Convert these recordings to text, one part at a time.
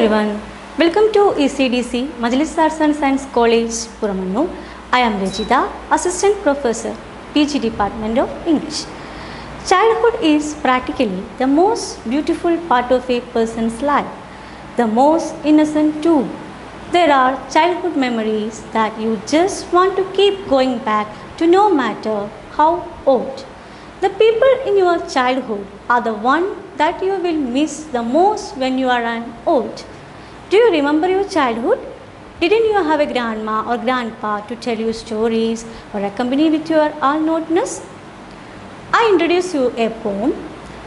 everyone, welcome to ECDC Majlis Arts and Science College, Puramannu. I am Rajita, Assistant Professor, PG Department of English. Childhood is practically the most beautiful part of a person's life, the most innocent too. There are childhood memories that you just want to keep going back to no matter how old. The people in your childhood are the one that you will miss the most when you are an old. Do you remember your childhood? Didn't you have a grandma or grandpa to tell you stories or accompany with your all-knowledge? I introduce you a poem.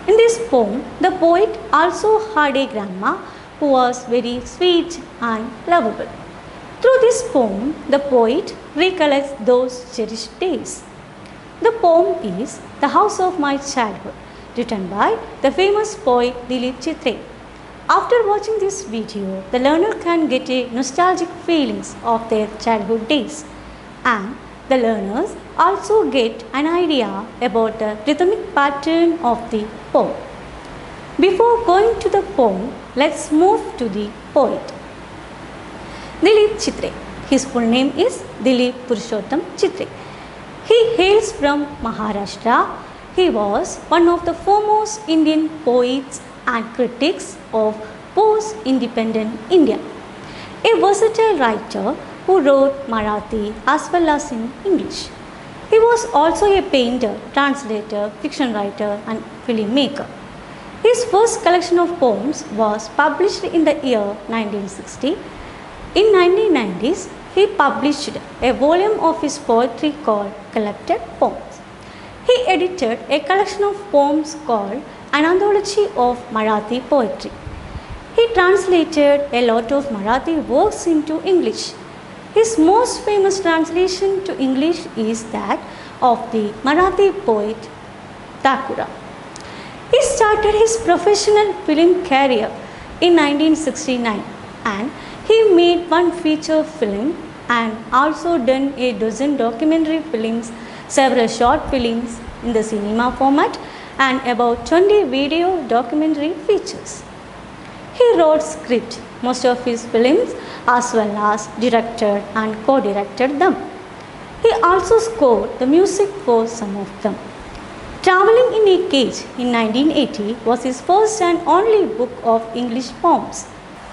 In this poem, the poet also had a grandma who was very sweet and lovable. Through this poem, the poet recollects those cherished days. The poem is The House of My Childhood, written by the famous poet Dilip Chitre. After watching this video, the learner can get a nostalgic feelings of their childhood days, and the learners also get an idea about the rhythmic pattern of the poem. Before going to the poem, let's move to the poet. Dilip Chitre. His full name is Dilip Purushottam Chitre. He hails from Maharashtra. He was one of the foremost Indian poets and critics of post-independent India. A versatile writer who wrote Marathi as well as in English. He was also a painter, translator, fiction writer and filmmaker. His first collection of poems was published in the year 1960. In 1990s, he published a volume of his poetry called Collected Poems. He edited a collection of poems called An Anthology of Marathi Poetry. He translated a lot of Marathi works into English. His most famous translation to English is that of the Marathi poet Thakura. He started his professional film career in 1969 and he made one feature film and also done a dozen documentary films, several short films in the cinema format and about 20 video documentary features. He wrote script most of his films as well as directed and co-directed them. He also scored the music for some of them. Traveling in a Cage in 1980 was his first and only book of English poems.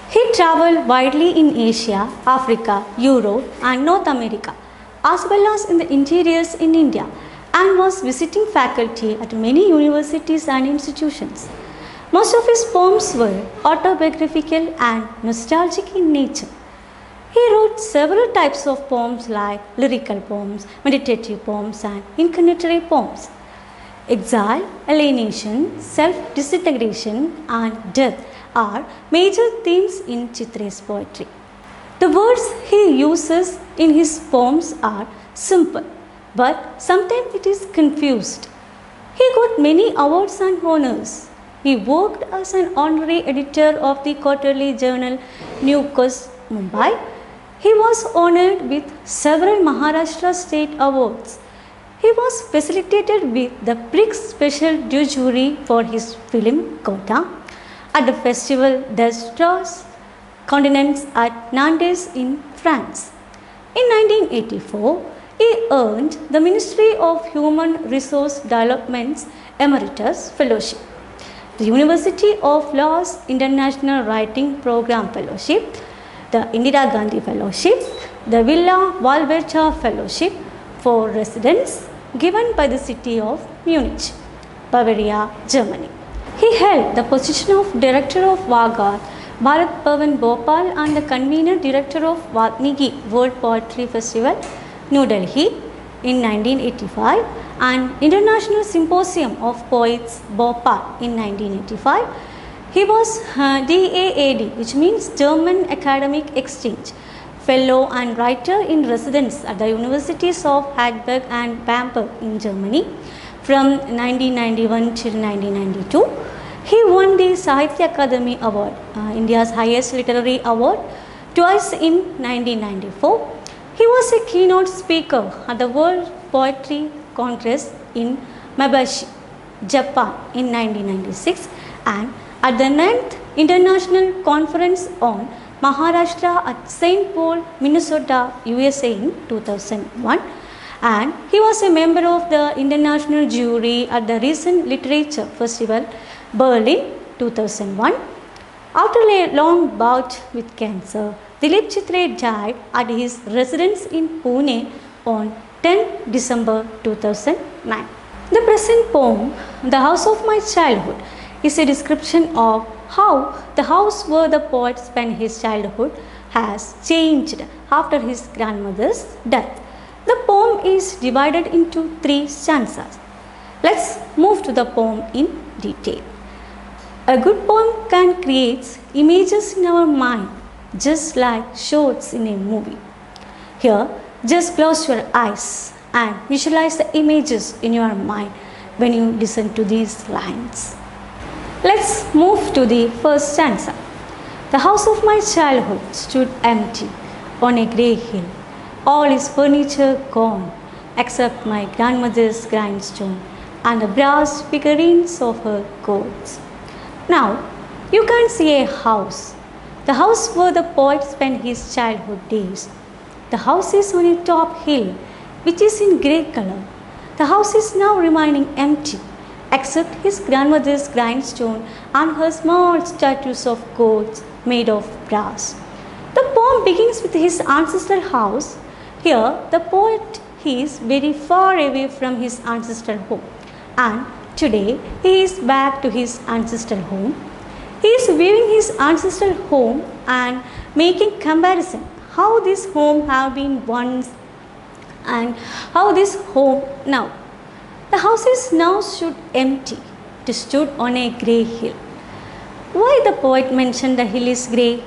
He traveled widely in Asia, Africa, Europe and North America as well as in the interiors in India and was visiting faculty at many universities and institutions. Most of his poems were autobiographical and nostalgic in nature. He wrote several types of poems like lyrical poems, meditative poems and incarnatory poems. Exile, alienation, self-disintegration and death are major themes in Chitre's poetry. The words he uses in his poems are simple, but sometimes it is confused. He got many awards and honors. He worked as an honorary editor of the quarterly journal New Coast, Mumbai. He was honored with several Maharashtra state awards. He was facilitated with the Prix Special du Jury for his film Kota at the Festival des Trois Continents at Nantes in France. In 1984, he earned the Ministry of Human Resource Development's Emeritus Fellowship, the University of Law's International Writing Program Fellowship, the Indira Gandhi Fellowship, the Villa Valverta Fellowship for residents given by the city of Munich, Bavaria, Germany. He held the position of Director of Vagar, Bharat Bhavan Bhopal and the Convener Director of Valmiki World Poetry Festival, New Delhi in 1985 and International Symposium of Poets, Bhopal in 1985. He was DAAD, which means German Academic Exchange, Fellow and Writer in Residence at the Universities of Heidelberg and Bamberg in Germany from 1991 till 1992. He won the Sahitya Akademi Award, India's highest literary award, twice in 1994. He was a keynote speaker at the World Poetry Congress in Mabashi, Japan in 1996 and at the 9th International Conference on Maharashtra at St. Paul, Minnesota, USA in 2001, and he was a member of the international jury at the recent Literature Festival, Berlin 2001. After a long bout with cancer, Dilip Chitre died at his residence in Pune on 10 December 2009. The present poem, The House of My Childhood, is a description of how the house where the poet spent his childhood has changed after his grandmother's death. The poem is divided into 3 stanzas. Let's move to the poem in detail. A good poem can create images in our mind just like shots in a movie. Here, just close your eyes and visualize the images in your mind when you listen to these lines. Let's move to the first stanza. The house of my childhood stood empty on a grey hill, all its furniture gone except my grandmother's grindstone and the brass figurines of her coats. Now, you can see a house, the house where the poet spent his childhood days. The house is on a top hill, which is in grey color. The house is now remaining empty, except his grandmother's grindstone and her small statues of goats made of brass. The poem begins with his ancestral house. Here, the poet is very far away from his ancestral home, and today he is back to his ancestral home. He is viewing his ancestral home and making comparison how this home have been once and how this home now. The house is now stood empty. It stood on a grey hill. Why the poet mentioned the hill is grey?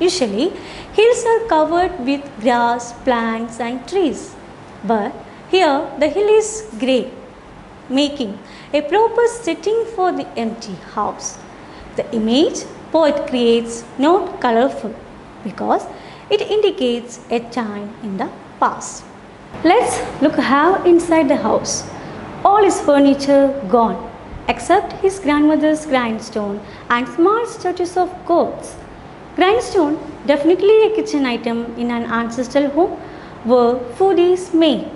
Usually, hills are covered with grass, plants and trees. But here the hill is grey, making a proper setting for the empty house. The image poet creates not colorful because it indicates a time in the past. Let's look how inside the house. All his furniture gone except his grandmother's grindstone and small statues of goats. Grindstone, definitely a kitchen item in an ancestral home where food is made.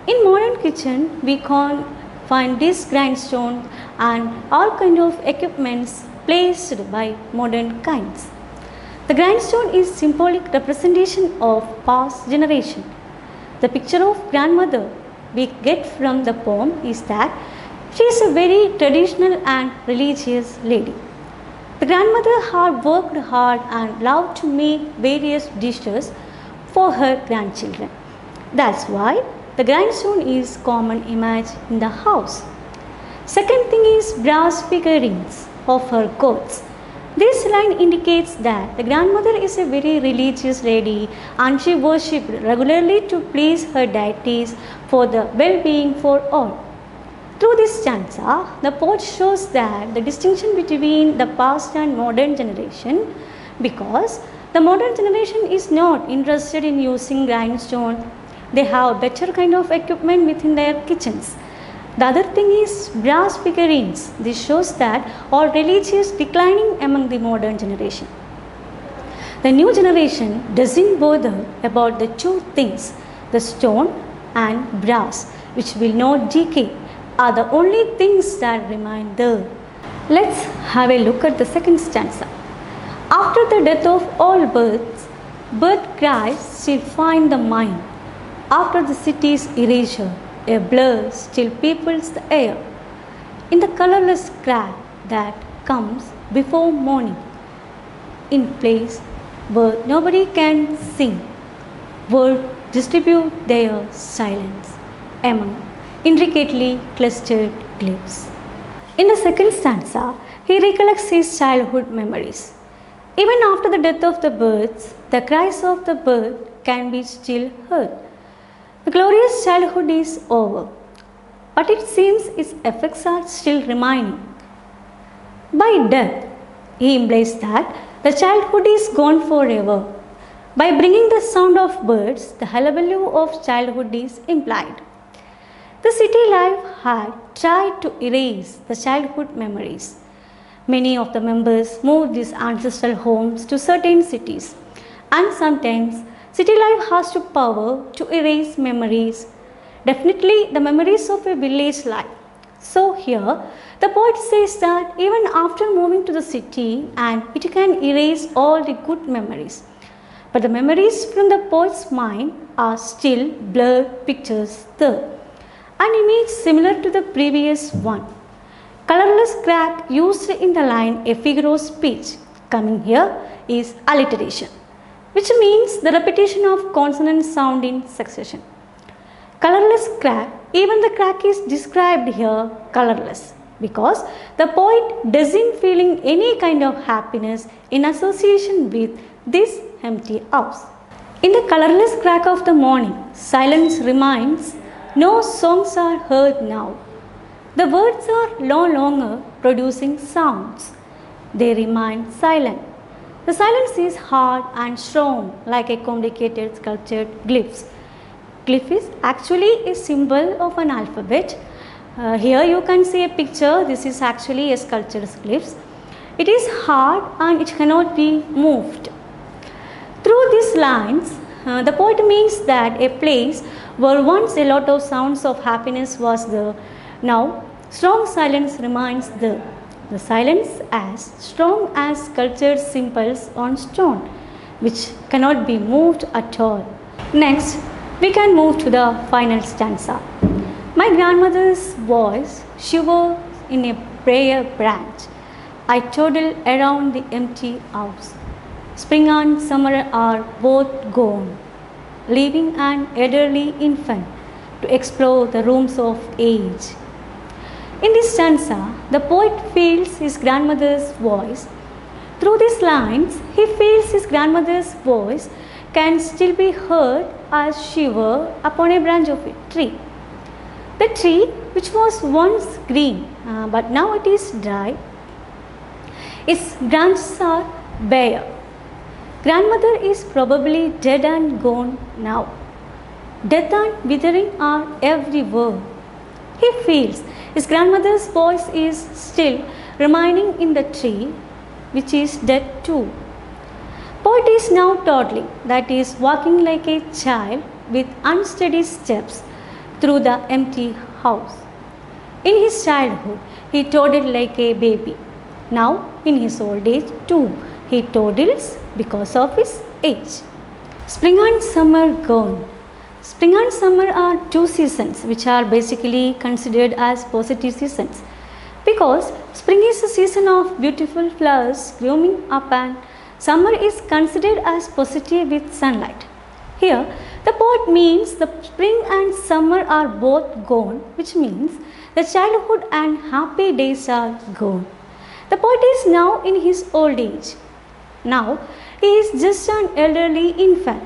In modern kitchen, we can find this grindstone and all kind of equipments placed by modern kinds. The grindstone is symbolic representation of past generation. The picture of grandmother we get from the poem is that she is a very traditional and religious lady. The grandmother had worked hard and loved to make various dishes for her grandchildren. That's why the grindstone is common image in the house. Second thing is brass figurines of her goats. This line indicates that the grandmother is a very religious lady and she worshipped regularly to please her deities for the well-being for all. Through this stanza, the poet shows that the distinction between the past and modern generation, because the modern generation is not interested in using grindstone. They have better kind of equipment within their kitchens. The other thing is brass figurines. This shows that all religion is declining among the modern generation. The new generation doesn't bother about the two things, the stone and brass, which will not decay, are the only things that remain there. Let's have a look at the second stanza. After the death of all birds, bird cries still find the mind. After the city's erasure, a blur still peoples the air. In the colorless crack that comes before morning, in place where nobody can sing, words distribute their silence among intricately clustered glyphs. In the second stanza, he recollects his childhood memories. Even after the death of the birds, the cries of the bird can be still heard. The glorious childhood is over, but it seems its effects are still remaining. By death, he implies that the childhood is gone forever. By bringing the sound of birds, the hullabaloo of childhood is implied. The city life had tried to erase the childhood memories, Many of the members moved these ancestral homes to certain cities, and sometimes city life has the power to erase memories. Definitely the memories of a village life. So here the poet says that even after moving to the city and it can erase all the good memories. But the memories from the poet's mind are still blurred pictures there. An image similar to the previous one. Colorless crack used in the line a figure of speech. Coming here is alliteration, which means the repetition of consonant sound in succession. Colorless crack, even the crack is described here colorless because the poet doesn't feeling any kind of happiness in association with this empty house. In the colorless crack of the morning, silence remains, no songs are heard now. The words are no longer producing sounds. They remain silent. The silence is hard and strong like a complicated sculptured glyphs. Glyph is actually a symbol of an alphabet. Here you can see a picture. This is actually a sculptured glyphs. It is hard and it cannot be moved. Through these lines, the poet means that a place where once a lot of sounds of happiness was there, now strong silence remains there. The silence as strong as sculptured symbols on stone, which cannot be moved at all. Next, we can move to the final stanza. My grandmother's voice shivered in a prayer branch. I toddle around the empty house. Spring and summer are both gone, leaving an elderly infant to explore the rooms of age. In this stanza, the poet feels his grandmother's voice. Through these lines, he feels his grandmother's voice can still be heard as shiver upon a branch of a tree. The tree, which was once green but now it is dry, its branches are bare. Grandmother is probably dead and gone now. Death and withering are everywhere. He feels his grandmother's voice is still remaining in the tree, which is dead too. Poet is now toddling, that is, walking like a child with unsteady steps through the empty house. In his childhood, he toddled like a baby. Now, in his old age too, he toddles because of his age. Spring and summer gone. Spring and summer are two seasons which are basically considered as positive seasons because spring is a season of beautiful flowers blooming up and summer is considered as positive with sunlight. Here, the poet means the spring and summer are both gone, which means the childhood and happy days are gone. The poet is now in his old age. Now, he is just an elderly infant.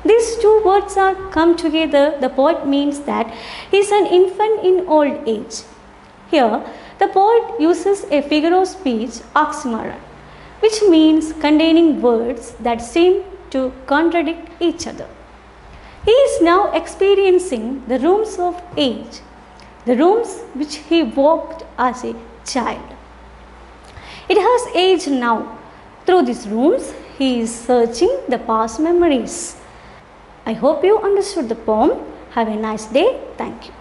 These two words are come together. The poet means that he is an infant in old age. Here, the poet uses a figure of speech, oxymoron, which means containing words that seem to contradict each other. He is now experiencing the rooms of age, the rooms which he walked as a child. It has aged now. Through these rooms, he is searching the past memories. I hope you understood the poem. Have a nice day. Thank you.